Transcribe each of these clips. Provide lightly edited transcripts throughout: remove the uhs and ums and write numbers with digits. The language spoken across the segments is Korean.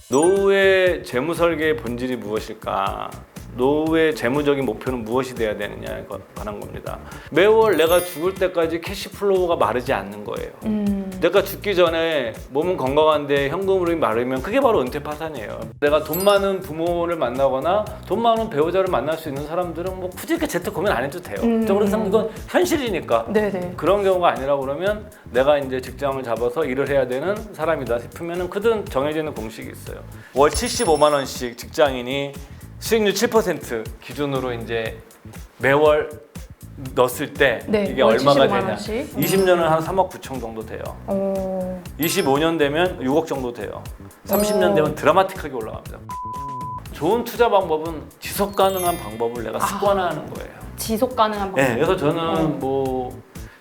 노후의 재무 설계의 본질이 무엇일까? 노후의 재무적인 목표는 무엇이 돼야 되느냐에 관한 겁니다. 매월 내가 죽을 때까지 캐시플로우가 마르지 않는 거예요. 내가 죽기 전에 몸은 건강한데 현금 흐름이 마르면 그게 바로 은퇴 파산이에요. 내가 돈 많은 부모를 만나거나 돈 많은 배우자를 만날 수 있는 사람들은 뭐 굳이 이렇게 재테크 고민 안 해도 돼요. 그래서 이건 현실이니까. 네네. 그런 경우가 아니라 그러면 내가 이제 직장을 잡아서 일을 해야 되는 사람이다 싶으면은 그들은 정해지는 공식이 있어요. 월 75만 원씩 직장인이 수익률 7% 기준으로 이제 매월 넣었을 때 네, 이게 얼마가 75만 되냐? 원씩. 20년은 한 3억 9천 정도 돼요. 25년 되면 6억 정도 돼요. 30년 되면 드라마틱하게 올라갑니다. 좋은 투자 방법은 지속 가능한 방법을 내가 습관화하는 거예요. 지속 가능한 방법. 네, 그래서 저는 뭐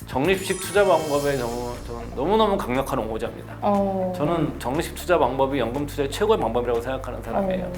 적립식 투자 방법에 저는 너무너무 강력한 옹호자입니다. 저는 적립식 투자 방법이 연금 투자의 최고의 방법이라고 생각하는 사람이에요.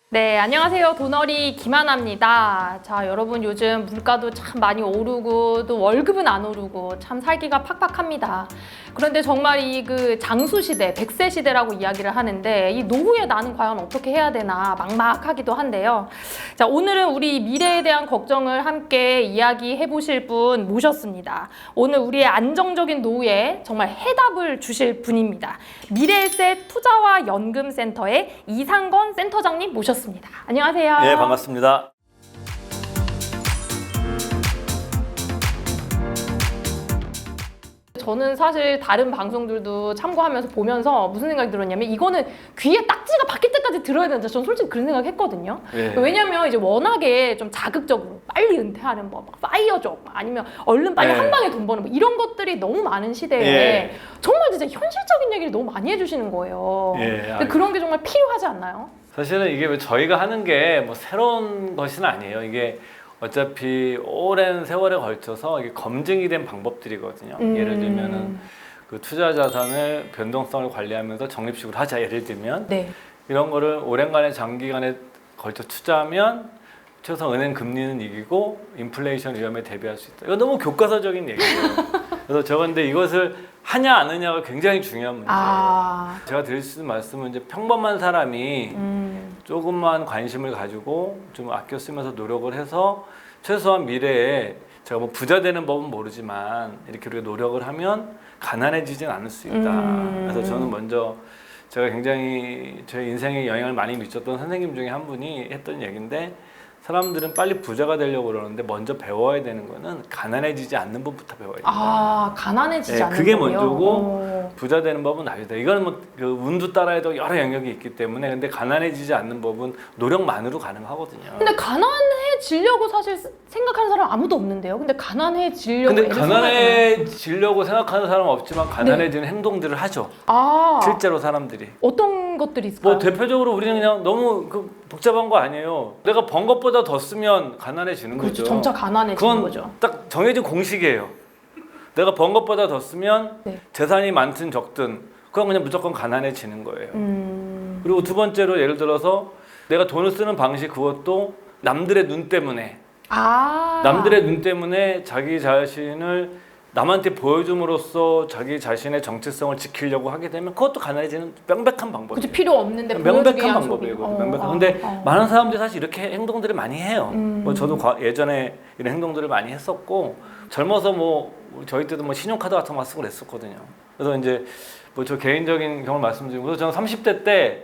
네, 안녕하세요. 돈어리 김하나입니다. 자, 여러분 요즘 물가도 참 많이 오르고 또 월급은 안 오르고 참 살기가 팍팍합니다. 그런데 정말 이 그 장수 시대, 100세 시대라고 이야기를 하는데 이 노후에 나는 과연 어떻게 해야 되나 막막하기도 한데요. 자, 오늘은 우리 미래에 대한 걱정을 함께 이야기해 보실 분 모셨습니다. 오늘 우리의 안정적인 노후에 정말 해답을 주실 분입니다. 미래에셋 투자와 연금센터의 이상건 센터장님 모셨습니다. 안녕하세요. 네, 반갑습니다. 저는 사실 다른 방송들도 참고하면서 보면서 무슨 생각이 들었냐면 이거는 귀에 딱지가 박힐 때까지 들어야 된다. 저는 솔직히 그런 생각 했거든요. 네. 왜냐면 이제 워낙에 좀 자극적으로 빨리 은퇴하는 법, 파이어족 아니면 얼른 빨리 네. 한 방에 돈 버는 법 이런 것들이 너무 많은 시대에 네. 정말 진짜 현실적인 얘기를 너무 많이 해주시는 거예요. 네, 근데 그런 게 정말 필요하지 않나요? 사실은 이게 왜 저희가 하는 게 뭐 새로운 것은 아니에요. 이게 어차피 오랜 세월에 걸쳐서 이게 검증이 된 방법들이거든요. 예를 들면은 그 투자 자산을 변동성을 관리하면서 적립식으로 하자. 예를 들면 네. 이런 거를 오랜간의 장기간에 걸쳐 투자하면 최소 은행 금리는 이기고 인플레이션 위험에 대비할 수 있다. 이거 너무 교과서적인 얘기예요. 그래서 저 근데 이것을 하냐 안 하냐가 굉장히 중요한 문제예요. 제가 드릴 수 있는 말씀은 이제 평범한 사람이 조금만 관심을 가지고 좀 아껴 쓰면서 노력을 해서 최소한 미래에 제가 뭐 부자 되는 법은 모르지만 이렇게 우리가 노력을 하면 가난해지진 않을 수 있다. 그래서 저는 먼저 제가 굉장히 제 인생에 영향을 많이 미쳤던 선생님 중에 한 분이 했던 얘기인데 사람들은 빨리 부자가 되려고 그러는데 먼저 배워야 되는 거는 가난해지지 않는 법부터 배워야 된다. 가난해지지 않는 그게 법이요? 먼저고 부자 되는 법은 나중이다. 이거는 뭐 그 운도 따라해도 여러 영역이 있기 때문에 근데 가난해지지 않는 법은 노력만으로 가능하거든요. 근데 가난해지려고 사실 생각하는 사람 아무도 없는데요. 근데 가난해지려고 근데 가난해지려고 생각하는 사람은 없지만 가난해지는 행동들을 하죠. 실제로 사람들이. 어떤 것들이 있을까요? 뭐 대표적으로 우리는 그냥 너무 그 복잡한 거 아니에요. 내가 번 것보다 더 쓰면 가난해지는 그렇죠. 거죠. 점차 가난해지는 거죠. 딱 정해진 공식이에요. 내가 번 것보다 더 쓰면 재산이 많든 적든 그건 그냥 무조건 가난해지는 거예요. 그리고 두 번째로 예를 들어서 내가 돈을 쓰는 방식 그것도 남들의 눈 때문에 남들의 눈 때문에 자기 자신을 남한테 보여줌으로써 자기 자신의 정체성을 지키려고 하게 되면 그것도 가난해지는 명백한 방법이에요. 그치, 필요 없는데 명백한 방법이고 근데 많은 사람들이 사실 이렇게 행동들을 많이 해요. 뭐 저도 예전에 이런 행동들을 많이 했었고 젊어서 뭐 저희 때도 뭐 신용카드 같은 거 쓰고 그랬었거든요. 그래서 이제 뭐 저 개인적인 경험을 말씀드리고 그래서 저는 30대 때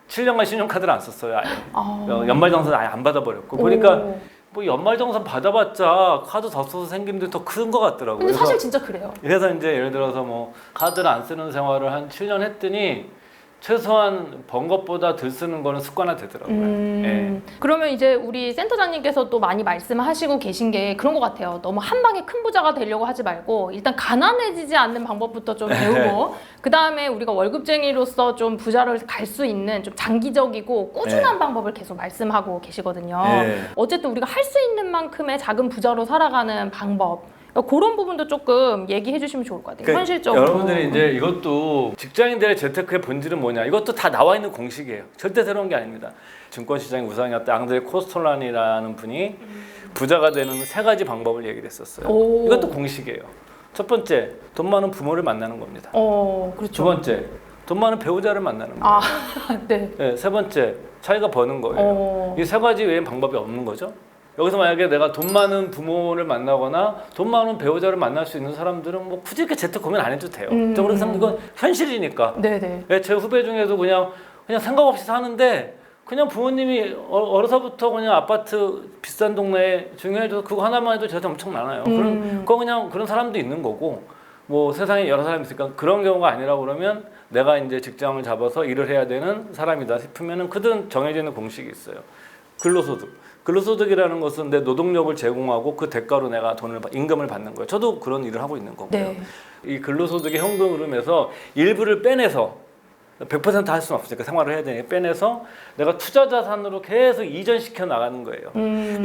7년간 신용카드를 안 썼어요. 아예. 연말정산 아예 안 받아버렸고 보니까 뭐 연말정산 받아봤자 카드 더 써서 생긴 게 더 큰 것 같더라고요. 근데 사실 진짜 그래요. 그래서 이제 예를 들어서 뭐 카드를 안 쓰는 생활을 한 7년 했더니 최소한 번 것보다 덜 쓰는 거는 습관화 되더라고요. 그러면 이제 우리 센터장님께서 또 많이 말씀하시고 계신 게 그런 것 같아요. 너무 한 방에 큰 부자가 되려고 하지 말고 일단 가난해지지 않는 방법부터 좀 배우고 그 다음에 우리가 월급쟁이로서 좀 부자를 갈 수 있는 좀 장기적이고 꾸준한 방법을 계속 말씀하고 계시거든요. 어쨌든 우리가 할 수 있는 만큼의 작은 부자로 살아가는 방법 그런 부분도 조금 얘기해 주시면 좋을 것 같아요. 그러니까 현실적으로. 여러분들이 이제 이것도 직장인들의 재테크의 본질은 뭐냐 이것도 다 나와 있는 공식이에요. 절대 새로운 게 아닙니다. 증권시장의 우상이었던 앙드레 코스톨란이라는 분이 부자가 되는 3가지 방법을 얘기를 했었어요. 이것도 공식이에요. 첫 번째, 돈 많은 부모를 만나는 겁니다. 그렇죠. 두 번째, 돈 많은 배우자를 만나는 거예요. 아, 네. 네, 세 번째, 자기가 버는 거예요. 이 세 가지 외엔 방법이 없는 거죠. 여기서 만약에 내가 돈 많은 부모를 만나거나 돈 많은 배우자를 만날 수 있는 사람들은 뭐 굳이 이렇게 재택 고민 안 해도 돼요. 저 그렇게 생각, 이건 현실이니까. 네네. 제 후배 중에도 그냥 생각 없이 사는데 그냥 부모님이 어려서부터 그냥 아파트 비싼 동네에 중요해줘서 그거 하나만 해도 재산 엄청 많아요. 그거 그냥 그런 사람도 있는 거고 뭐 세상에 여러 사람이 있으니까 그런 경우가 아니라 그러면 내가 이제 직장을 잡아서 일을 해야 되는 사람이다 싶으면은 그들은 정해져 있는 공식이 있어요. 근로소득. 근로소득이라는 것은 내 노동력을 제공하고 그 대가로 내가 임금을 받는 거예요. 저도 그런 일을 하고 있는 거고요. 네. 이 근로소득의 현금 흐름에서 일부를 빼내서 100% 할 수는 없으니까 생활을 해야 되니까 빼내서 내가 투자 자산으로 계속 이전시켜 나가는 거예요.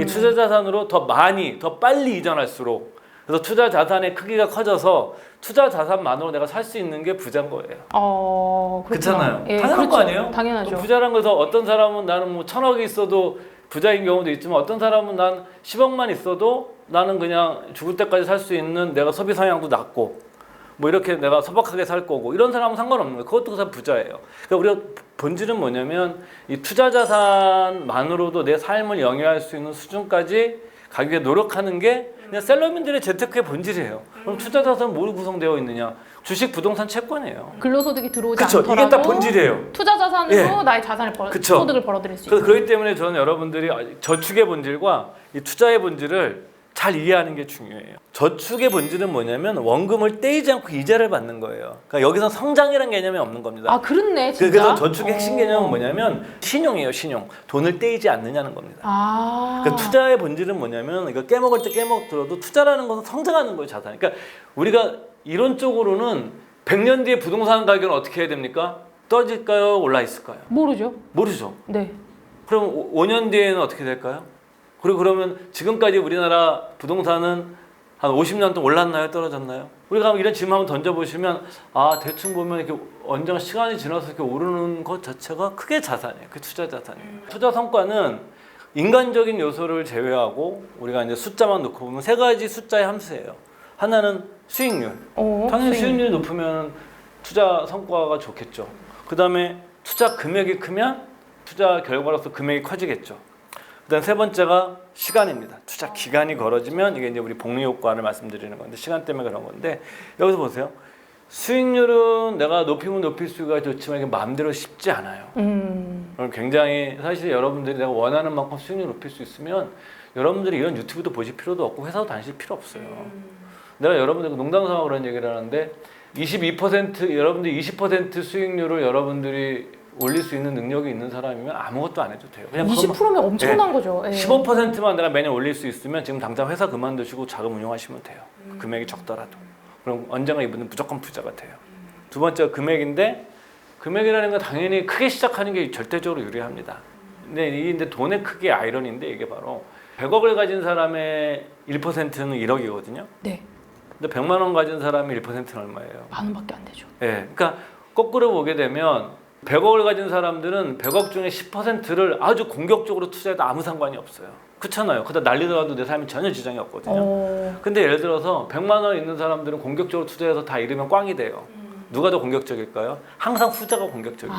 이 투자 자산으로 더 많이, 더 빨리 이전할수록 그래서 투자 자산의 크기가 커져서 투자 자산만으로 내가 살 수 있는 게 부자인 거예요. 그렇잖아요. 예, 당연한 거 아니에요? 당연하죠. 부자란 거에서 어떤 사람은 나는 뭐 1,000억이 있어도 부자인 경우도 있지만 어떤 사람은 난 10억만 있어도 나는 그냥 죽을 때까지 살 수 있는 내가 소비 성향도 낮고 뭐 이렇게 내가 소박하게 살 거고 이런 사람은 상관없는 거예요. 그것도 그 사람 부자예요. 그러니까 우리가 본질은 뭐냐면 이 투자 자산만으로도 내 삶을 영위할 수 있는 수준까지 가기 위해 노력하는 게 그냥 셀러민들의 재테크의 본질이에요. 그럼 투자 자산은 뭐로 구성되어 있느냐? 주식, 부동산, 채권이에요. 근로소득이 들어오지 그쵸? 않더라도 이게 딱 본질이에요. 투자 자산으로 예. 나의 자산을 소득을 벌어들일 수 있는. 그렇기 때문에 저는 여러분들이 저축의 본질과 이 투자의 본질을 잘 이해하는 게 중요해요. 저축의 본질은 뭐냐면 원금을 떼이지 않고 이자를 받는 거예요. 그러니까 여기서 성장이라는 개념이 없는 겁니다. 아, 그렇네, 진짜. 그래서 저축의 핵심 개념은 뭐냐면 신용이에요, 신용. 돈을 떼이지 않느냐는 겁니다. 그러니까 투자의 본질은 뭐냐면 이거 깨먹을 때 깨먹더라도 투자라는 것은 성장하는 거예요, 자산. 그러니까 우리가 이론적으로는 100년 뒤에 부동산 가격은 어떻게 해야 됩니까? 떨어질까요? 올라 있을까요? 모르죠. 모르죠. 네. 그럼 5년 뒤에는 어떻게 될까요? 그리고 그러면 지금까지 우리나라 부동산은 한 50년 동안 올랐나요? 떨어졌나요? 우리가 이런 질문 한번 던져보시면 대충 보면 이렇게 언젠가 시간이 지나서 이렇게 오르는 것 자체가 크게 자산이에요. 그 투자 자산이에요. 투자 성과는 인간적인 요소를 제외하고 우리가 이제 숫자만 놓고 보면 세 가지 숫자의 함수예요. 하나는 수익률. 당연히 수익률이 높으면 투자 성과가 좋겠죠. 그 다음에 투자 금액이 크면 투자 결과로서 금액이 커지겠죠. 그다음 세 번째가 시간입니다. 투자 기간이 걸어지면 이게 이제 우리 복리 효과를 말씀드리는 건데 시간 때문에 그런 건데 여기서 보세요. 수익률은 내가 높이면 높일수가 좋지만 이게 마음대로 쉽지 않아요. 그럼 굉장히 사실 여러분들이 내가 원하는 만큼 수익률 높일 수 있으면 여러분들이 이런 유튜브도 보실 필요도 없고 회사도 다니실 필요 없어요. 내가 여러분들 농담삼아 그런 얘기를 하는데 22% 여러분들 20% 수익률을 여러분들이 올릴 수 있는 능력이 있는 사람이면 아무것도 안 해도 돼요. 그냥 20%면 엄청난 거죠. 예. 15%만 내가 매년 올릴 수 있으면 지금 당장 회사 그만두시고 자금 운용하시면 돼요. 금액이 적더라도. 그럼 언젠가 이분은 무조건 부자가 돼요. 두 번째가 금액인데 금액이라는 건 당연히 크게 시작하는 게 절대적으로 유리합니다. 근데 돈의 크기의 아이러니인데 이게 바로 100억을 가진 사람의 1%는 1억이거든요. 네. 근데 100만 원 가진 사람의 1%는 얼마예요? 만 원밖에 안 되죠. 네. 그러니까 거꾸로 보게 되면 100억을 가진 사람들은 100억 중에 10%를 아주 공격적으로 투자해도 아무 상관이 없어요. 그렇잖아요. 그다 날리더라도 내 삶에 전혀 지장이 없거든요. 근데 예를 들어서 100만 원 있는 사람들은 공격적으로 투자해서 다 잃으면 꽝이 돼요. 누가 더 공격적일까요? 항상 후자가 공격적이에요.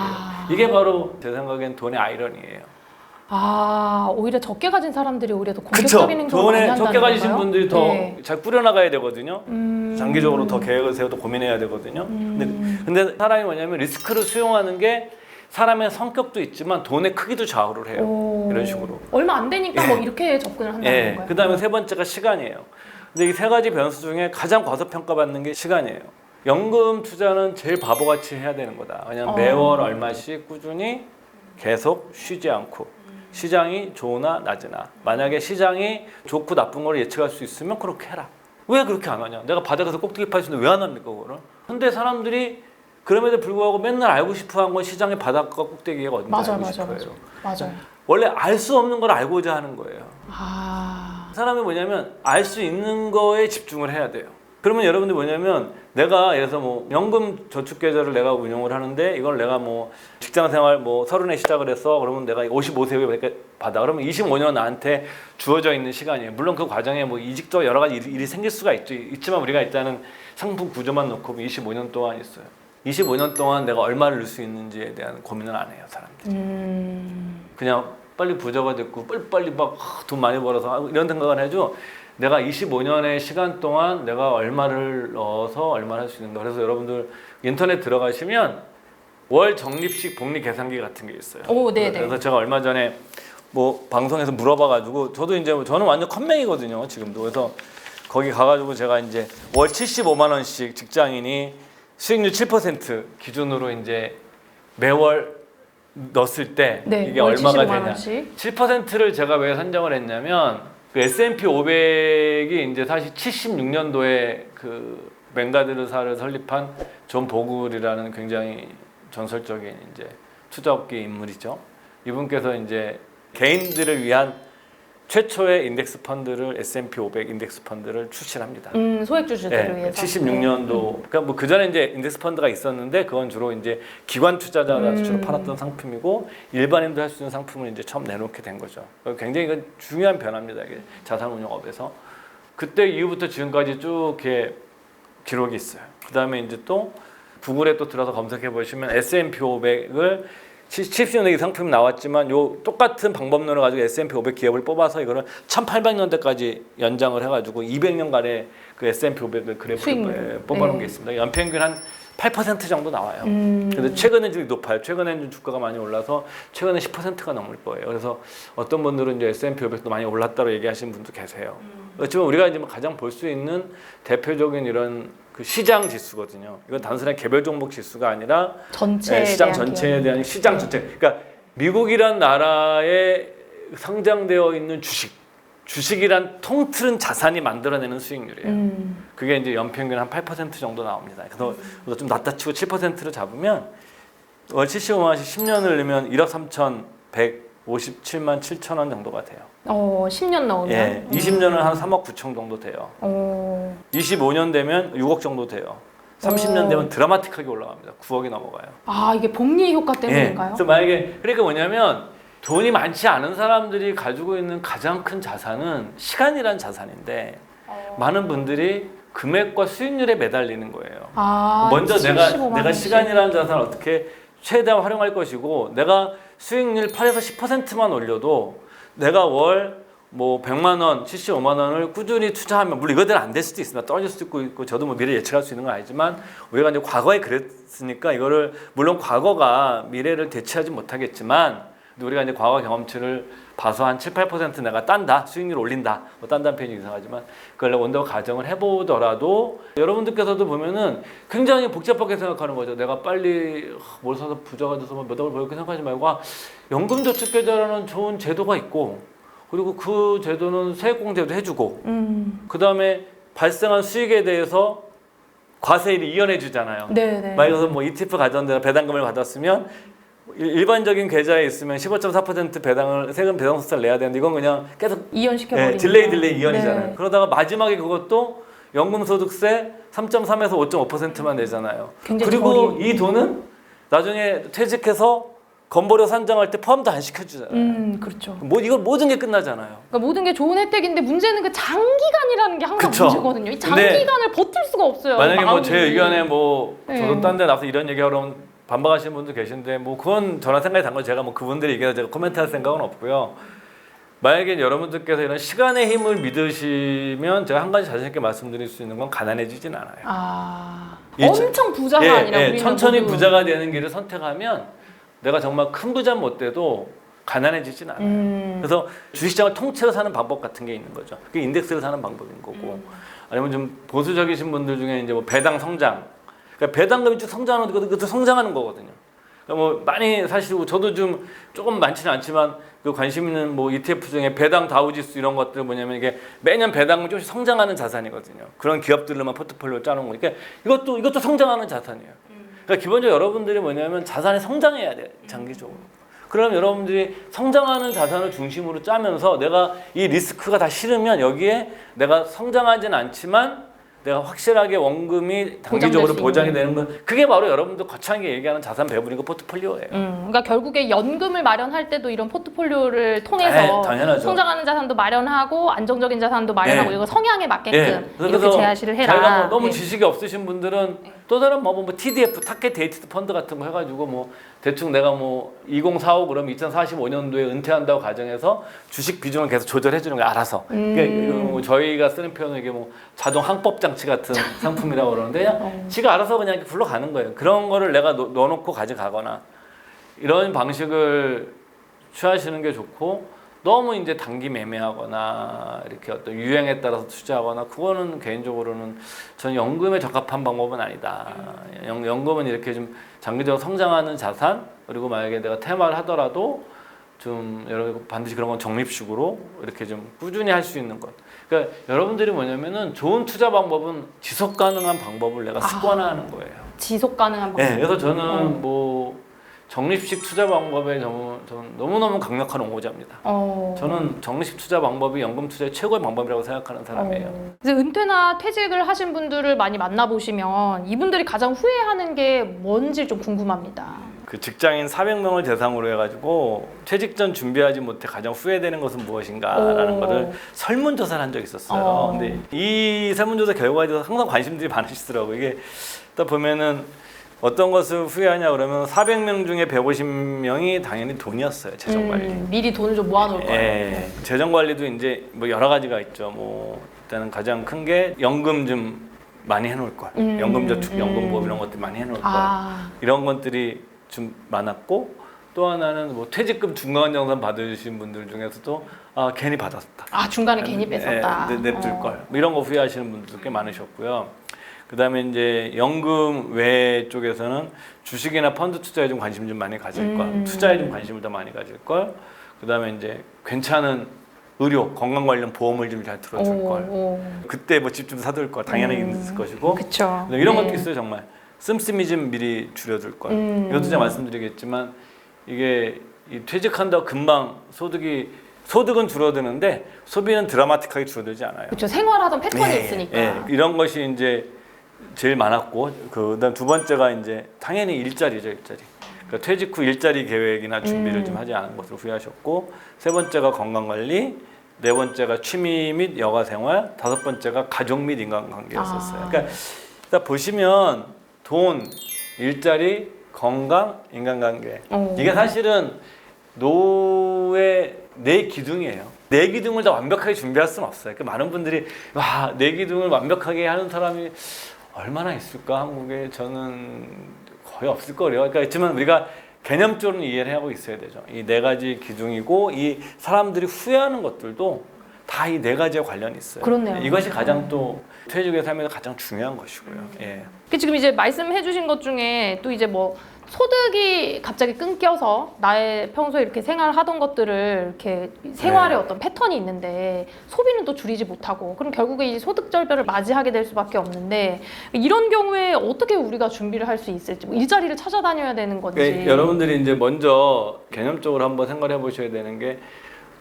이게 바로 제 생각엔 돈의 아이러니예요. 오히려 적게 가진 사람들이 오히려 더 공격적인 행동을 많이 돈에 한다는 적게 가지신 건가요? 분들이 더 잘 꾸려나가야 되거든요. 장기적으로 더 계획을 세워도 고민해야 되거든요. 근데 사람이 뭐냐면 리스크를 수용하는 게 사람의 성격도 있지만 돈의 크기도 좌우를 해요. 이런 식으로. 얼마 안 되니까 뭐 이렇게 접근을 한다는 건가요? 그 다음에 세 번째가 시간이에요. 근데 이 세 가지 변수 중에 가장 과소평가받는 게 시간이에요. 연금 투자는 제일 바보같이 해야 되는 거다. 왜냐면 매월 얼마씩 꾸준히 계속 쉬지 않고 시장이 좋으나 낮으나 만약에 시장이 좋고 나쁜 걸 예측할 수 있으면 그렇게 해라. 왜 그렇게 안 하냐? 내가 바닥에서 꼭대기 팔 수 있는데 왜 안 합니까 그거를? 근데 사람들이 그럼에도 불구하고 맨날 알고 싶어한 건 시장의 바닥과 꼭대기가 어딘지 알고 싶어요. 맞아요. 원래 알 수 없는 걸 알고자 하는 거예요. 아. 사람이 뭐냐면 알 수 있는 거에 집중을 해야 돼요. 그러면 여러분들 뭐냐면 내가 예를 들어서 뭐 연금 저축 계좌를 내가 운용을 하는데 이걸 내가 뭐 직장 생활 뭐 30에 시작을 했어. 그러면 내가 55세에 받아. 그러면 25년 나한테 주어져 있는 시간이에요. 물론 그 과정에 뭐 이직도 여러 가지 일이 생길 수가 있지만 우리가 일단은 상품 구조만 놓고 25년 동안 있어요. 25년 동안 내가 얼마를 넣을 수 있는지에 대한 고민을 안 해요, 사람들이. 그냥 빨리 부자가 됐고 빨리 막 돈 많이 벌어서 이런 생각을 해줘. 내가 25년의 시간 동안 내가 얼마를 넣어서 얼마를 할 수 있는가. 그래서 여러분들 인터넷 들어가시면 월 적립식 복리 계산기 같은 게 있어요. 오, 네네. 그래서 제가 얼마 전에 뭐 방송에서 물어봐가지고 저도 이제 저는 완전 컴맹이거든요, 지금도. 그래서 거기 가가지고 제가 이제 월 75만 원씩 직장인이 수익률 7% 기준으로 이제 매월 넣었을 때 네, 이게 월 얼마가 75만 되냐. 원씩. 7%를 제가 왜 선정을 했냐면 그 S&P 500이 이제 사실 76년도에 그 뱅가드르사를 설립한 존 보글이라는 굉장히 전설적인 이제 투자업계 인물이죠. 이분께서 이제 개인들을 위한 최초의 인덱스 펀드를 S&P 500 인덱스 펀드를 출시합니다. 소액주주들을 위해서. 76년도. 그러니까 뭐 그 전에 이제 인덱스 펀드가 있었는데 그건 주로 이제 기관 투자자가 주로 팔았던 상품이고 일반인도 할 수 있는 상품을 이제 처음 내놓게 된 거죠. 굉장히 이건 중요한 변화입니다. 이게 자산운용업에서. 그때 이후부터 지금까지 쭉 이렇게 기록이 있어요. 그다음에 이제 또 구글에 또 들어서 검색해 보시면 S&P 500을 70년대 이 상품이 나왔지만 요 똑같은 방법론을 가지고 S&P 500 기업을 뽑아서 이거를 1800년대까지 연장을 해가지고 200년간의 그 S&P 500을 그래프를 뽑아놓은 게 있습니다. 연평균 한 8% 정도 나와요. 근데 최근에 좀 높아요. 최근에는 주가가 많이 올라서 최근에 10%가 넘을 거예요. 그래서 어떤 분들은 이제 S&P 500도 많이 올랐다고 얘기하시는 분도 계세요. 그렇지만 우리가 이제 가장 볼 수 있는 대표적인 이런 그 시장 지수거든요. 이건 단순한 개별 종목 지수가 아니라 전체에 시장 대한 전체에 대한 시장 전체. 그러니까 미국이란 나라에 상장되어 있는 주식이란 통틀은 자산이 만들어내는 수익률이에요. 그게 이제 연평균 한 8% 정도 나옵니다. 그래서 좀 낮다 치고 7%를 잡으면 월 75만 원씩 10년을 넣으면 1억 3,157만 7천 원 정도가 돼요. 10년 넣으면? 예, 20년은 한 3억 9천 정도 돼요. 25년 되면 6억 정도 돼요. 30년 되면 드라마틱하게 올라갑니다. 9억이 넘어가요. 아, 이게 복리 효과 때문인가요? 그래서 만약에 그러니까 뭐냐면 돈이 많지 않은 사람들이 가지고 있는 가장 큰 자산은 시간이란 자산인데 많은 분들이 금액과 수익률에 매달리는 거예요. 먼저 내가 시간이라는 자산을 어떻게 최대한 활용할 것이고 내가 수익률 8에서 10%만 올려도 내가 월 뭐 100만 원, 75만 원을 꾸준히 투자하면 물론 이거대로 안 될 수도 있습니다. 떨어질 수도 있고 저도 뭐 미래 예측할 수 있는 건 아니지만 우리가 이제 과거에 그랬으니까 이거를 물론 과거가 미래를 대체하지 못하겠지만 우리가 이제 과거 경험치를 봐서 한 7, 8% 내가 딴다, 수익률 올린다, 뭐 딴다는 표현이 이상하지만 그걸 원더 가정을 해보더라도 여러분들께서도 보면은 굉장히 복잡하게 생각하는 거죠. 내가 빨리 뭘 사서 부자가 돼서 몇 억을 벌게 생각하지 말고 연금저축계좌라는 좋은 제도가 있고 그리고 그 제도는 세액공제도 해주고 그 다음에 발생한 수익에 대해서 과세일이 이연해 주잖아요. 네네. 만약에 뭐 ETF 가져온다 배당금을 받았으면 일반적인 계좌에 있으면 15.4% 배당을 세금 배당 소득세를 내야 되는데 이건 그냥 계속 이연시켜버리는 딜레이 이연이잖아요. 네. 그러다가 마지막에 그것도 연금소득세 3.3에서 5.5%만 내잖아요. 그리고 이 돈은 나중에 퇴직해서 건보료 산정할 때 포함도 안 시켜주잖아요. 그렇죠. 이거 모든 게 끝나잖아요. 그러니까 모든 게 좋은 혜택인데 문제는 그 장기간이라는 게 항상 그쵸. 문제거든요. 이 장기간을 버틸 수가 없어요. 만약에 뭐 마음이. 제 의견에 뭐 네. 저도 딴 데 나서 이런 얘기하러 반박하시는 분도 계신데 뭐 그건 저랑 생각이 다른 건 제가 뭐 그분들의 의견을 제가 코멘트할 생각은 없고요. 만약에 여러분들께서 이런 시간의 힘을 믿으시면 제가 한 가지 자신 있게 말씀드릴 수 있는 건 가난해지진 않아요. 엄청 부자가 아니라 우리는 천천히 모두. 부자가 되는 길을 선택하면 내가 정말 큰 부자 못 돼도 가난해지진 않아요. 그래서 주식시장을 통째로 사는 방법 같은 게 있는 거죠. 그게 인덱스를 사는 방법인 거고 아니면 좀 보수적이신 분들 중에 이제 뭐 배당 성장 그러니까 배당금이 쭉 성장하는 것도 성장하는 거거든요. 그러니까 뭐 많이 사실 저도 좀 조금 많지는 않지만 그 관심 있는 뭐 ETF 중에 배당 다우지수 이런 것들 뭐냐면 이게 매년 배당금 조금씩 성장하는 자산이거든요. 그런 기업들로만 포트폴리오 짜놓은 거니까 이것도 성장하는 자산이에요. 그러니까 기본적으로 여러분들이 뭐냐면 자산이 성장해야 돼요. 장기적으로. 그럼 여러분들이 성장하는 자산을 중심으로 짜면서 내가 이 리스크가 다 싫으면 여기에 내가 성장하진 않지만 내가 확실하게 원금이 단기적으로 수 보장이 있는. 되는 건 그게 바로 여러분들 거창하게 얘기하는 자산 배분이고 포트폴리오예요. 그러니까 결국에 연금을 마련할 때도 이런 포트폴리오를 통해서 네, 당연하죠. 성장하는 자산도 마련하고 안정적인 자산도 마련하고 네. 이거 성향에 맞게끔 예. 이렇게 제시를 해라. 자기가 뭐 너무 예. 지식이 없으신 분들은 또 다른 뭐 TDF 타겟 데이트 펀드 같은 거 해가지고 뭐 대충 내가 뭐 2045 그럼 2045년도에 은퇴한다고 가정해서 주식 비중을 계속 조절해 주는 거 알아서. 그러니까 뭐 저희가 쓰는 표현은 이게 뭐 자동 항법 장치 같은 상품이라고 그러는데 그냥 지가 알아서 그냥 이렇게 굴러가는 거예요. 그런 거를 내가 넣어놓고 가져가거나 이런 방식을 취하시는 게 좋고. 너무 이제 단기 매매하거나 이렇게 어떤 유행에 따라서 투자하거나 그거는 개인적으로는 저는 연금에 적합한 방법은 아니다. 연금은 이렇게 좀 장기적으로 성장하는 자산 그리고 만약에 내가 테마를 하더라도 좀 여러분 반드시 그런 건 적립식으로 이렇게 좀 꾸준히 할 수 있는 것. 그러니까 여러분들이 뭐냐면은 좋은 투자 방법은 지속 가능한 방법을 내가 습관화하는 거예요. 지속 가능한 방법. 네, 그래서 저는 뭐 적립식 투자 방법에 저는 너무너무 강력한 옹호자입니다. 저는 적립식 투자 방법이 연금 투자의 최고의 방법이라고 생각하는 사람이에요. 이제 은퇴나 퇴직을 하신 분들을 많이 만나보시면 이분들이 가장 후회하는 게 뭔지 좀 궁금합니다. 그 직장인 400명을 대상으로 해가지고 퇴직 전 준비하지 못해 가장 후회되는 것은 무엇인가라는 것을 설문조사를 한 적이 있었어요. 근데 이 설문조사 결과에 대해서 항상 관심들이 많으시더라고요. 이게 딱 보면은 어떤 것을 후회하냐 그러면 400명 중에 150명이 당연히 돈이었어요. 재정 관리. 미리 돈을 좀 모아놓을 거예요. 예. 재정 관리도 이제 뭐 여러 가지가 있죠. 뭐 일단은 가장 큰 게 연금 좀 많이 해놓을 걸. 연금 저축, 연금 보험 이런 것들 많이 해놓을 걸. 이런 것들이 좀 많았고 또 하나는 뭐 퇴직금 중간정산 받으신 분들 중에서도 괜히 받았다. 중간에 괜히 뺐었다. 냅둘 걸. 뭐 이런 거 후회하시는 분들도 꽤 많으셨고요. 그다음에 이제 연금 외 쪽에서는 주식이나 펀드 투자에 좀 관심 좀 많이 가질 걸, 투자에 좀 관심을 더 많이 가질 걸. 그다음에 이제 괜찮은 의료, 건강 관련 보험을 좀 잘 들어줄 걸. 그때 뭐 집 좀 사둘 걸 당연히 있을 것이고. 그쵸. 이런 것도 있어요 정말. 씀씀이 좀 미리 줄여둘 걸. 이것도 제가 말씀드리겠지만 이게 이 퇴직한다고 금방 소득은 줄어드는데 소비는 드라마틱하게 줄어들지 않아요. 그렇죠. 생활하던 패턴이 있으니까. 이런 것이 이제 제일 많았고 그다음 두 번째가 이제 당연히 일자리죠. 그러니까 퇴직 후 일자리 계획이나 준비를 좀 하지 않은 것을 후회하셨고 세 번째가 건강 관리, 네 번째가 취미 및 여가 생활, 다섯 번째가 가족 및 인간관계였었어요. 그러니까 일단 보시면 돈, 일자리, 건강, 인간관계 이게 사실은 노후의 네 기둥이에요. 네 기둥을 다 완벽하게 준비할 수는 없어요. 그러니까 많은 분들이 네 기둥을 완벽하게 하는 사람이 얼마나 있을까 한국에 저는 거의 없을 거예요. 그러니까 있지만 우리가 개념적으로 이해를 하고 있어야 되죠. 이 네 가지 기둥이고 이 사람들이 후회하는 것들도 다 이 네 가지와 관련이 있어요. 그렇네요. 이것이 가장 또 퇴직의 삶에서 가장 중요한 것이고요. 예. 지금 이제 말씀해주신 것 중에 또 이제 뭐 소득이 갑자기 끊겨서 나의 평소에 이렇게 생활하던 것들을 이렇게 생활의 어떤 패턴이 있는데 소비는 또 줄이지 못하고 그럼 결국에 이 소득 절벽을 맞이하게 될 수밖에 없는데 이런 경우에 어떻게 우리가 준비를 할 수 있을지 뭐 일자리를 찾아다녀야 되는 건지 그러니까 여러분들이 이제 먼저 개념적으로 한번 생각해 보셔야 되는 게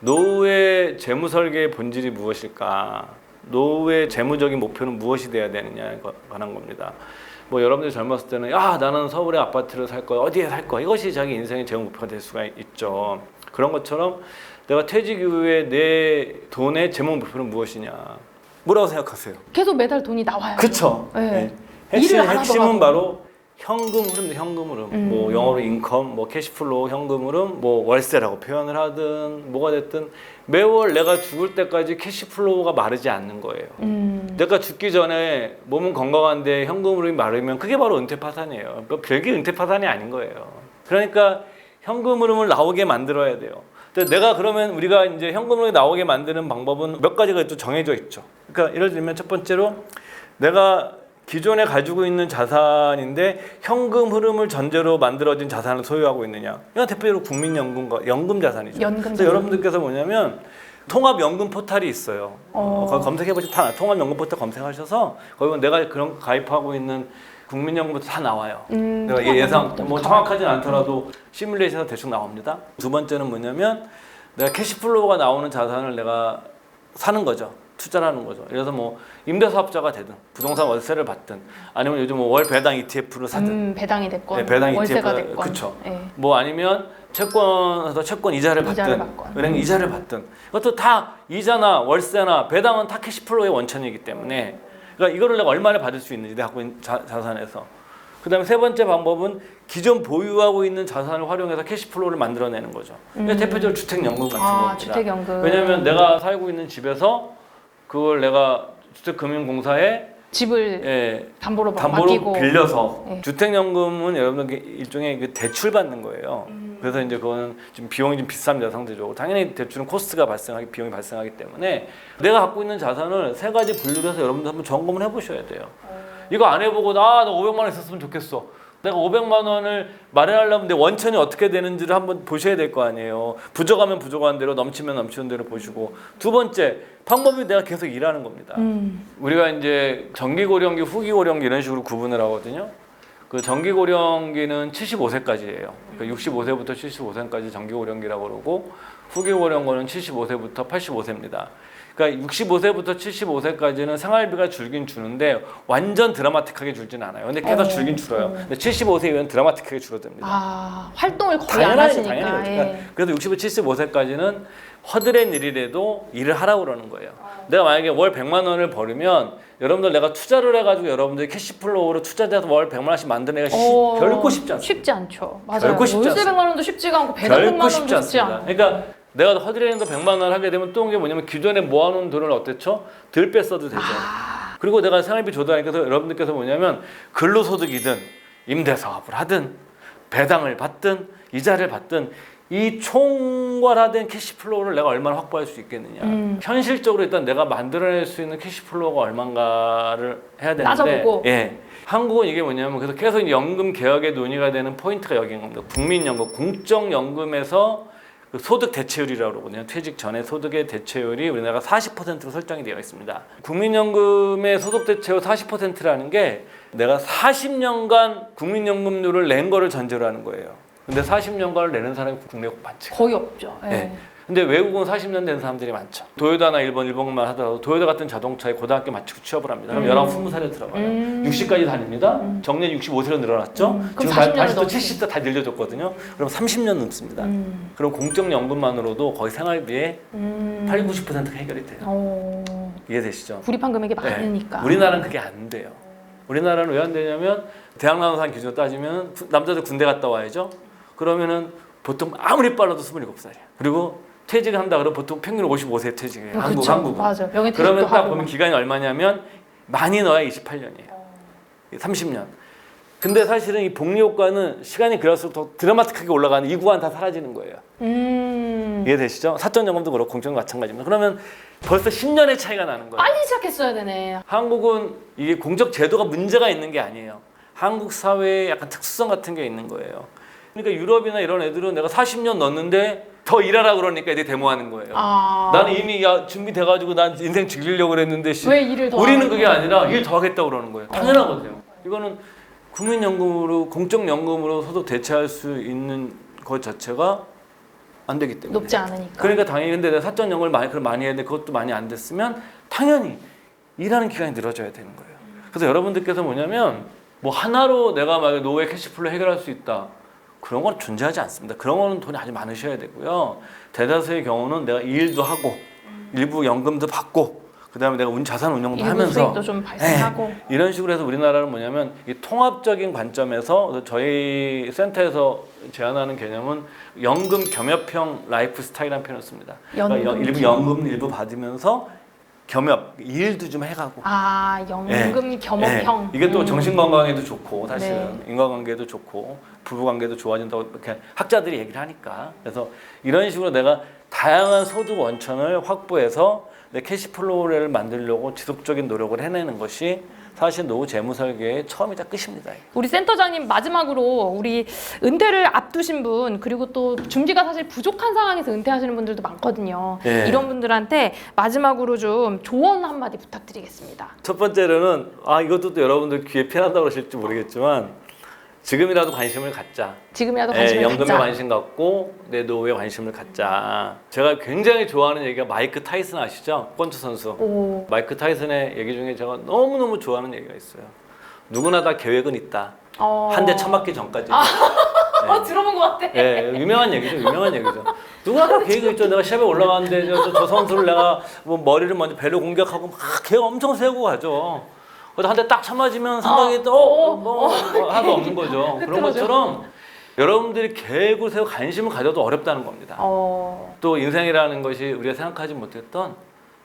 노후의 재무 설계의 본질이 무엇일까? 노후의 재무적인 목표는 무엇이 돼야 되느냐에 관한 겁니다. 뭐 여러분들이 젊었을 때는 나는 서울에 아파트를 살 거야, 어디에 살 거야, 이것이 자기 인생의 재무 목표가 될 수가 있죠. 그런 것처럼 내가 퇴직 이후에 내 돈의 재무 목표는 무엇이냐? 뭐라고 생각하세요? 계속 매달 돈이 나와요. 그렇죠. 네. 핵심은 바로 현금 흐름도 현금 흐름. 뭐 영어로 인컴, 뭐 캐시플로우, 현금 흐름, 뭐 월세라고 표현을 하든 뭐가 됐든 매월 내가 죽을 때까지 캐시플로우가 마르지 않는 거예요. 내가 죽기 전에 몸은 건강한데 현금 흐름이 마르면 그게 바로 은퇴 파산이에요. 별게 은퇴 파산이 아닌 거예요. 그러니까 현금 흐름을 나오게 만들어야 돼요. 내가 그러면 우리가 이제 현금 흐름이 나오게 만드는 방법은 몇 가지가 또 정해져 있죠. 그러니까 예를 들면 첫 번째로 내가 기존에 가지고 있는 자산인데 현금 흐름을 전제로 만들어진 자산을 소유하고 있느냐. 이건 대표적으로 국민연금과 연금 자산이죠. 그래서 여러분들께서 뭐냐면 통합연금 포털이 있어요. 거기 검색해보시면 통합연금 포털 검색하셔서 거기 내가 그런 가입하고 있는 국민연금부터 다 나와요. 내가 예상 뭐 정확하진 않더라도 시뮬레이션에서 대충 나옵니다. 두 번째는 뭐냐면 내가 캐시플로우가 나오는 자산을 내가 사는 거죠. 투자라는 거죠. 그래서 뭐 임대사업자가 되든 부동산 월세를 받든 아니면 요즘 뭐 월 배당 ETF를 사든 배당이 됐건 네, 배당 월세가 ETF, 됐건 그쵸. 예. 뭐 아니면 채권에서 채권 이자를 이자를 받든 받건. 은행 이자를 받든 이것도 다 이자나 월세나 배당은 다 캐시플로우의 원천이기 때문에 그러니까 이거를 내가 얼마나 받을 수 있는지 내가 갖고 있는 자산에서 그다음에 세 번째 방법은 기존 보유하고 있는 자산을 활용해서 캐시플로우를 만들어내는 거죠. 그러니까 대표적으로 주택연금 같은 겁니다. 주택연금. 왜냐하면 내가 살고 있는 집에서 그걸 내가 주택금융공사에 집을 담보로 담보로 맡기고 빌려서 예. 주택연금은 여러분들 일종의 그 대출 받는 거예요. 그래서 이제 그거는 지금 비용이 좀 비쌉니다 상대적으로. 당연히 대출은 코스트가 발생하기 비용이 발생하기 때문에 내가 갖고 있는 자산을 세 가지 분류를 해서 여러분들 한번 점검을 해보셔야 돼요. 이거 안 해보고 나 500만 원 있었으면 좋겠어. 내가 500만 원을 마련하려면 내 원천이 어떻게 되는지를 한번 보셔야 될 거 아니에요. 부족하면 부족한 대로 넘치면 넘치는 대로 보시고 두 번째 방법이 내가 계속 일하는 겁니다. 우리가 이제 정기고령기, 후기고령기 이런 식으로 구분을 하거든요. 그 정기고령기는 75세까지예요. 그러니까 65세부터 75세까지 정기고령기라고 그러고 후기고령기는 75세부터 85세입니다. 그러니까 65세부터 75세까지는 생활비가 줄긴 주는데 완전 드라마틱하게 줄진 않아요. 근데 계속 줄긴 줄어요. 근데 75세 이후에는 드라마틱하게 줄어듭니다. 활동을 거의 안 하시니까. 당연히. 예. 그러니까 그래서 75세까지는 허드렛 일이라도 일을 하라고 그러는 거예요. 내가 만약에 월 100만 원을 벌으면 여러분들 내가 투자를 해가지고 여러분들 캐시플로우로 투자돼서 월 100만 원씩 만드는 애가 결코 쉽지 않습니다. 쉽지 않죠. 맞아요. 결코 쉽지 월세 100만 원도 쉽지가 않고 배당 100만 결코 원도 쉽지 쉽지 않습니다. 않고. 그러니까 내가 허드렛에서 100만 원을 하게 되면 또 온 게 뭐냐면 기존에 모아놓은 돈을 어땠죠? 덜 뺐어도 되죠. 그리고 내가 생활비 조달하니까 여러분들께서 뭐냐면 근로소득이든 임대사업을 하든 배당을 받든 이자를 받든 이 총괄화된 캐시플로우를 내가 얼마나 확보할 수 있겠느냐. 현실적으로 일단 내가 만들어낼 수 있는 캐시플로우가 얼마인가를 해야 되는데 따져보고. 예. 한국은 이게 뭐냐면 그래서 계속 연금 개혁의 논의가 되는 포인트가 여기인 겁니다. 국민연금, 공적연금에서 그 소득 대체율이라고 그러거든요. 퇴직 전에 소득의 대체율이 우리나라가 40%로 설정이 되어 있습니다. 국민연금의 소득 대체율 40%라는 게 내가 40년간 국민연금료를 낸 거를 전제로 하는 거예요. 근데 40년간을 내는 사람이 국내에 많지. 거의 없죠. 예. 네. 근데 외국은 40년 된 사람들이 많죠. 도요타나 일본만 하더라도 도요타 같은 자동차에 고등학교 마치고 취업을 합니다. 그럼 19, 20살에 들어가요. 60까지 다닙니다. 정년 65세로 늘어났죠. 지금 다시 또 70세 다 늘려줬거든요. 그럼 30년 넘습니다. 그럼 공적연금만으로도 거의 생활비의 8, 90%가 해결이 돼요. 이해되시죠? 불입한 금액이 많으니까. 우리나라는 그게 안 돼요. 우리나라는 왜 안 되냐면 대학 나온 사람 기준으로 따지면 남자들 군대 갔다 와야죠. 그러면은 보통 아무리 빨라도 27살이야. 그리고 퇴직한다 그러면 보통 평균 55세 퇴직해요. 한국은. 맞아. 그러면 딱 보면 기간이 얼마냐면 많이 넣어야 28년이에요. 30년. 근데 사실은 이 복리 효과는 시간이 지날수록 더 드라마틱하게 올라가는 이 구간 다 사라지는 거예요. 이해되시죠? 사적연금도 그렇고 공적도 마찬가지입니다. 그러면 벌써 10년의 차이가 나는 거예요. 빨리 시작했어야 되네. 한국은 이게 공적 제도가 문제가 있는 게 아니에요. 한국 사회에 약간 특수성 같은 게 있는 거예요. 그러니까 유럽이나 이런 애들은 내가 40년 넣었는데 더 일하라 그러니까 애들이 데모하는 거예요. 나는 이미 준비돼가지고 난 인생 즐기려고 그랬는데 왜 일을 더 우리는 그게 아니라 일 더 하겠다고 그러는 거예요. 당연하거든요. 이거는 국민연금으로 공적연금으로 소득 대체할 수 있는 것 자체가 안 되기 때문에 높지 않으니까. 그러니까 당연히 근데 내가 사적연금을 많이 해야 돼. 그것도 많이 안 됐으면 당연히 일하는 기간이 늘어져야 되는 거예요. 그래서 여러분들께서 뭐냐면 뭐 하나로 내가 막 노후의 캐시플로 해결할 수 있다. 그런 건 존재하지 않습니다. 그런 거는 돈이 아주 많으셔야 되고요. 대다수의 경우는 내가 일도 하고 일부 연금도 받고 그다음에 내가 자산 운용도 하면서 수익도 좀 발생하고 이런 식으로 해서 우리나라는 뭐냐면 이 통합적인 관점에서 저희 센터에서 제안하는 개념은 연금 겸업형 라이프 스타일이라는 표현을 씁니다. 그러니까 일부 연금 일부 받으면서 겸업 일도 좀 해가고 연금 겸업형 이게 또 정신 건강에도 좋고 사실은 인간관계도 좋고 부부관계도 좋아진다고 이렇게 학자들이 얘기를 하니까 그래서 이런 식으로 내가 다양한 소득 원천을 확보해서 내 캐시플로우를 만들려고 지속적인 노력을 해내는 것이 사실 노후 재무 설계의 처음이자 끝입니다. 우리 센터장님 마지막으로 우리 은퇴를 앞두신 분 그리고 또 준비가 사실 부족한 상황에서 은퇴하시는 분들도 많거든요. 이런 분들한테 마지막으로 좀 조언 한마디 부탁드리겠습니다. 첫 번째로는 이것도 또 여러분들 귀에 피난다고 그러실지 모르겠지만 지금이라도 관심을 갖자. 지금이라도 관심을 연금에 갖자. 관심 갖고 내 노후에 관심을 갖자. 제가 굉장히 좋아하는 얘기가 마이크 타이슨 아시죠? 권투 선수. 오. 마이크 타이슨의 얘기 중에 제가 너무너무 좋아하는 얘기가 있어요. 누구나 다 계획은 있다. 한 대 쳐맞기 전까지. 들어본 것 같아. 예, 유명한 얘기죠. 유명한 얘기죠. 누구나 다 계획이 있죠. 내가 시합에 올라가는데 저 선수를 내가 뭐 머리를 먼저 배로 공격하고 막 계획 엄청 세우고 가죠. 그래도 한 대 딱 쳐맞으면 생각이 또 하나도 없는 거죠. 그런 것처럼 여러분들이 계획을 세우고 관심을 가져도 어렵다는 겁니다. 또 인생이라는 것이 우리가 생각하지 못했던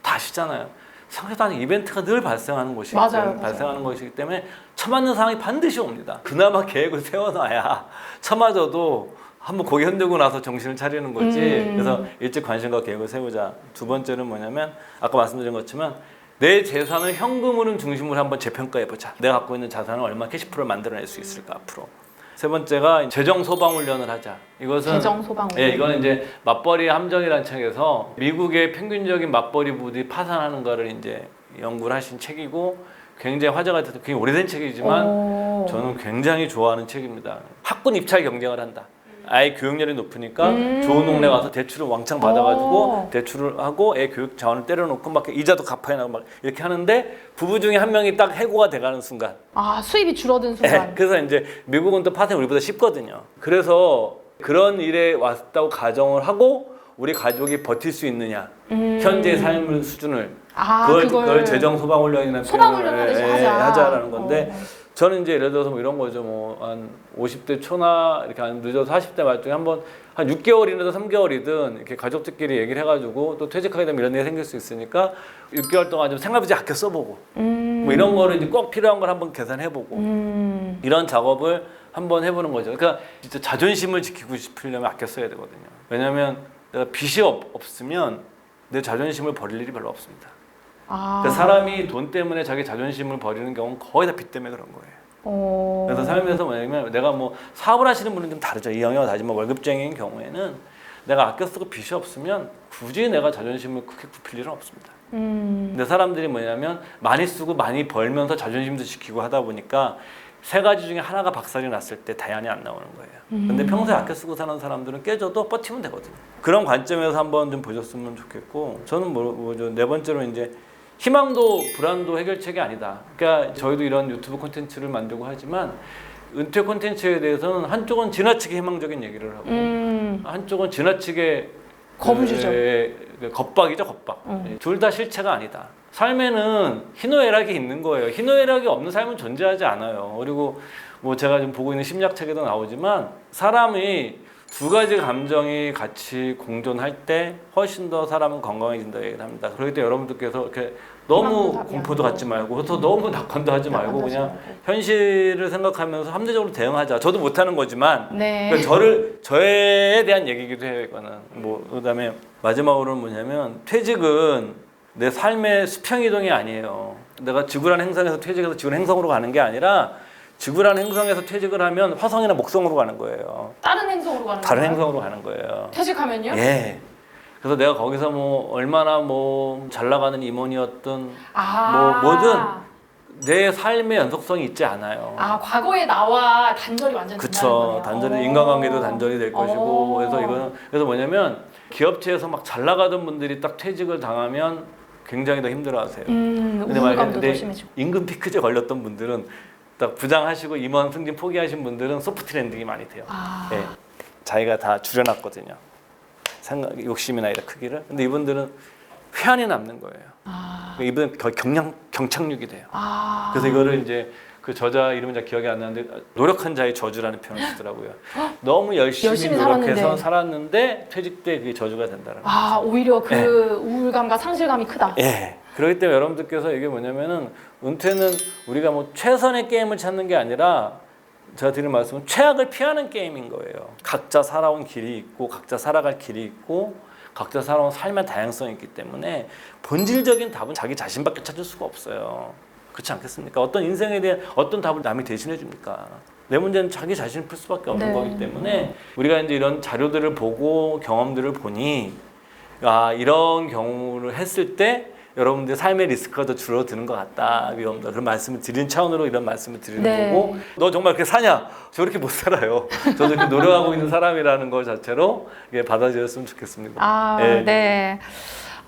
다 아시잖아요. 생각해도 않은 이벤트가 늘 발생하는 것이기 때문에 맞아요. 발생하는 것이기 때문에 처맞는 상황이 반드시 옵니다. 그나마 계획을 세워놔야 처맞아도 한번 고개 흔들고 나서 정신을 차리는 거지. 그래서 일찍 관심과 계획을 세우자. 두 번째는 뭐냐면 아까 말씀드린 것처럼 내 재산을 현금으로 중심으로 한번 재평가해보자. 내가 갖고 있는 자산을 얼마 캐시플로를 만들어낼 수 있을까 앞으로. 세 번째가 재정 소방 훈련을 하자. 이것은 재정 소방 훈련. 예, 이거는 이제 맞벌이 함정이라는 책에서 미국의 평균적인 맞벌이 부부들이 파산하는 거를 이제 연구를 하신 책이고 굉장히 화제가 됐던 굉장히 오래된 책이지만 저는 굉장히 좋아하는 책입니다. 학군 입찰 경쟁을 한다. 아이 교육열이 높으니까 좋은 동네 가서 대출을 왕창 받아가지고 대출을 하고 애 교육 자원을 때려놓고 막 이자도 갚아야 나고 막 이렇게 하는데 부부 중에 한 명이 딱 해고가 돼가는 순간. 수입이 줄어든 순간. 그래서 이제 미국은 또 파산이 우리보다 쉽거든요. 그래서 그런 일에 왔다고 가정을 하고 우리 가족이 버틸 수 있느냐 현재의 삶의 수준을 그걸 재정 소방 훈련이나 소방 훈련 하듯이 하자라는 건데. 저는 이제 예를 들어서 뭐 이런 거죠. 뭐 한 50대 초나 이렇게 한 늦어서 40대 말중에 한번 한 6개월이든 3개월이든 이렇게 가족들끼리 얘기를 해가지고 또 퇴직하게 되면 이런 일이 생길 수 있으니까 6개월 동안 좀 생활비지 아껴 써보고 뭐 이런 거를 이제 꼭 필요한 걸 한번 계산해보고 이런 작업을 한번 해보는 거죠. 그러니까 진짜 자존심을 지키고 싶으려면 아껴 써야 되거든요. 왜냐하면 내가 빚이 없으면 내 자존심을 버릴 일이 별로 없습니다. 그러니까 사람이 돈 때문에 자기 자존심을 버리는 경우는 거의 다 빚 때문에 그런 거예요. 그래서 삶에서 뭐냐면 내가 뭐 사업을 하시는 분은 좀 다르죠. 이 영역은 다지만 월급쟁이인 경우에는 내가 아껴 쓰고 빚이 없으면 굳이 내가 자존심을 크게 굽힐 일은 없습니다. 근데 사람들이 뭐냐면 많이 쓰고 많이 벌면서 자존심도 지키고 하다 보니까 세 가지 중에 하나가 박살이 났을 때 다양이 안 나오는 거예요. 근데 평소에 아껴 쓰고 사는 사람들은 깨져도 버티면 되거든요. 그런 관점에서 한번 좀 보셨으면 좋겠고 저는 뭐죠 네 번째로 이제 희망도 불안도 해결책이 아니다. 그러니까 저희도 이런 유튜브 콘텐츠를 만들고 하지만 은퇴 콘텐츠에 대해서는 한쪽은 지나치게 희망적인 얘기를 하고 한쪽은 지나치게 겁을 주죠. 겁박이죠, 겁박. 둘 다 실체가 아니다. 삶에는 희노애락이 있는 거예요. 희노애락이 없는 삶은 존재하지 않아요. 그리고 뭐 제가 지금 보고 있는 심리학책에도 나오지만 사람이 두 가지 감정이 같이 공존할 때 훨씬 더 사람은 건강해진다 얘기를 합니다. 그렇기 때문에 여러분들께서 이렇게 너무 공포도 갖지 말고 또 너무 낙관도 하지 말고 그냥 현실을 생각하면서 합리적으로 대응하자. 저도 못하는 거지만 그러니까 저에 대한 얘기기도 해요. 이거는 뭐 그다음에 마지막으로는 뭐냐면 퇴직은 내 삶의 수평이동이 아니에요. 내가 지구라는 행성에서 퇴직해서 지구라는 행성으로 가는 게 아니라 지구라는 행성에서 퇴직을 하면 화성이나 목성으로 가는 거예요. 다른 행성으로 가는 거예요? 다른 행성으로 가는 거예요. 퇴직하면요? 예. 그래서 내가 거기서 뭐 얼마나 뭐 잘 나가는 임원이었든 뭐 뭐든 내 삶의 연속성이 있지 않아요. 과거의 나와 단절이 완전 된다는 거네요. 단절이 인간관계도 단절이 될 것이고 그래서 뭐냐면 기업체에서 막 잘 나가던 분들이 딱 퇴직을 당하면 굉장히 더 힘들어하세요. 우울감도 더 심해지고. 임금 피크제 걸렸던 분들은 딱 부장하시고 임원 승진 포기하신 분들은 소프트 랜딩이 많이 돼요. 예, 자기가 다 줄여놨거든요. 욕심이나 이런 크기를. 근데 이분들은 회한이 남는 거예요. 이분은 거의 경착륙이 돼요. 그래서 이거를 이제 그 저자 이름은 잘 기억이 안 나는데 노력한 자의 저주라는 표현을 쓰더라고요. 너무 열심히 노력해서 살았는데 퇴직 때 그게 저주가 된다는 거죠. 오히려 그 우울감과 상실감이 크다. 예. 그렇기 때문에 여러분들께서 이게 뭐냐면은 은퇴는 우리가 뭐 최선의 게임을 찾는 게 아니라 제가 드리는 말씀은 최악을 피하는 게임인 거예요. 각자 살아온 길이 있고 각자 살아갈 길이 있고 각자 살아온 삶의 다양성이 있기 때문에 본질적인 답은 자기 자신밖에 찾을 수가 없어요. 그렇지 않겠습니까? 어떤 인생에 대한 어떤 답을 남이 대신해 줍니까? 내 문제는 자기 자신을 풀 수밖에 없는 거기 때문에 우리가 이제 이런 자료들을 보고 경험들을 보니 이런 경우를 했을 때 여러분들의 삶의 리스크가 더 줄어드는 것 같다, 위험다, 그런 말씀을 드리는 차원으로 이런 말씀을 드리는 네. 거고, 너 정말 그렇게 사냐? 저렇게 못 살아요. 저도 이렇게 노력하고 있는 사람이라는 것 자체로 이게 받아들였으면 좋겠습니다. 아, 예. 네.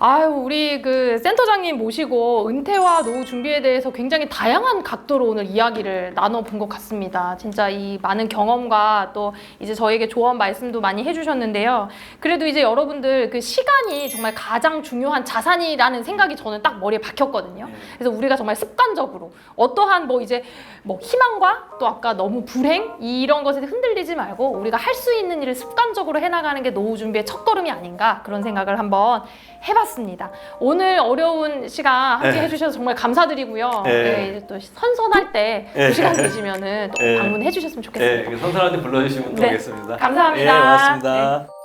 아유, 우리 그 센터장님 모시고 은퇴와 노후 준비에 대해서 굉장히 다양한 각도로 오늘 이야기를 나눠본 것 같습니다. 진짜 이 많은 경험과 또 이제 저에게 조언 말씀도 많이 해주셨는데요. 그래도 이제 여러분들 그 시간이 정말 가장 중요한 자산이라는 생각이 저는 딱 머리에 박혔거든요. 그래서 우리가 정말 습관적으로 어떠한 뭐 이제 뭐 희망과 또 아까 너무 불행 이런 것에 흔들리지 말고 우리가 할 수 있는 일을 습관적으로 해나가는 게 노후 준비의 첫걸음이 아닌가 그런 생각을 한번 해봤습니다. 오늘 어려운 시간 함께 네. 해주셔서 정말 감사드리고요. 네. 네, 이제 또 선선할 때 네. 그 시간 되시면은 또 네. 방문해 주셨으면 좋겠습니다. 네, 선생님한테 불러주시면 또 네. 오겠습니다. 감사합니다. 예, 고맙습니다. 네.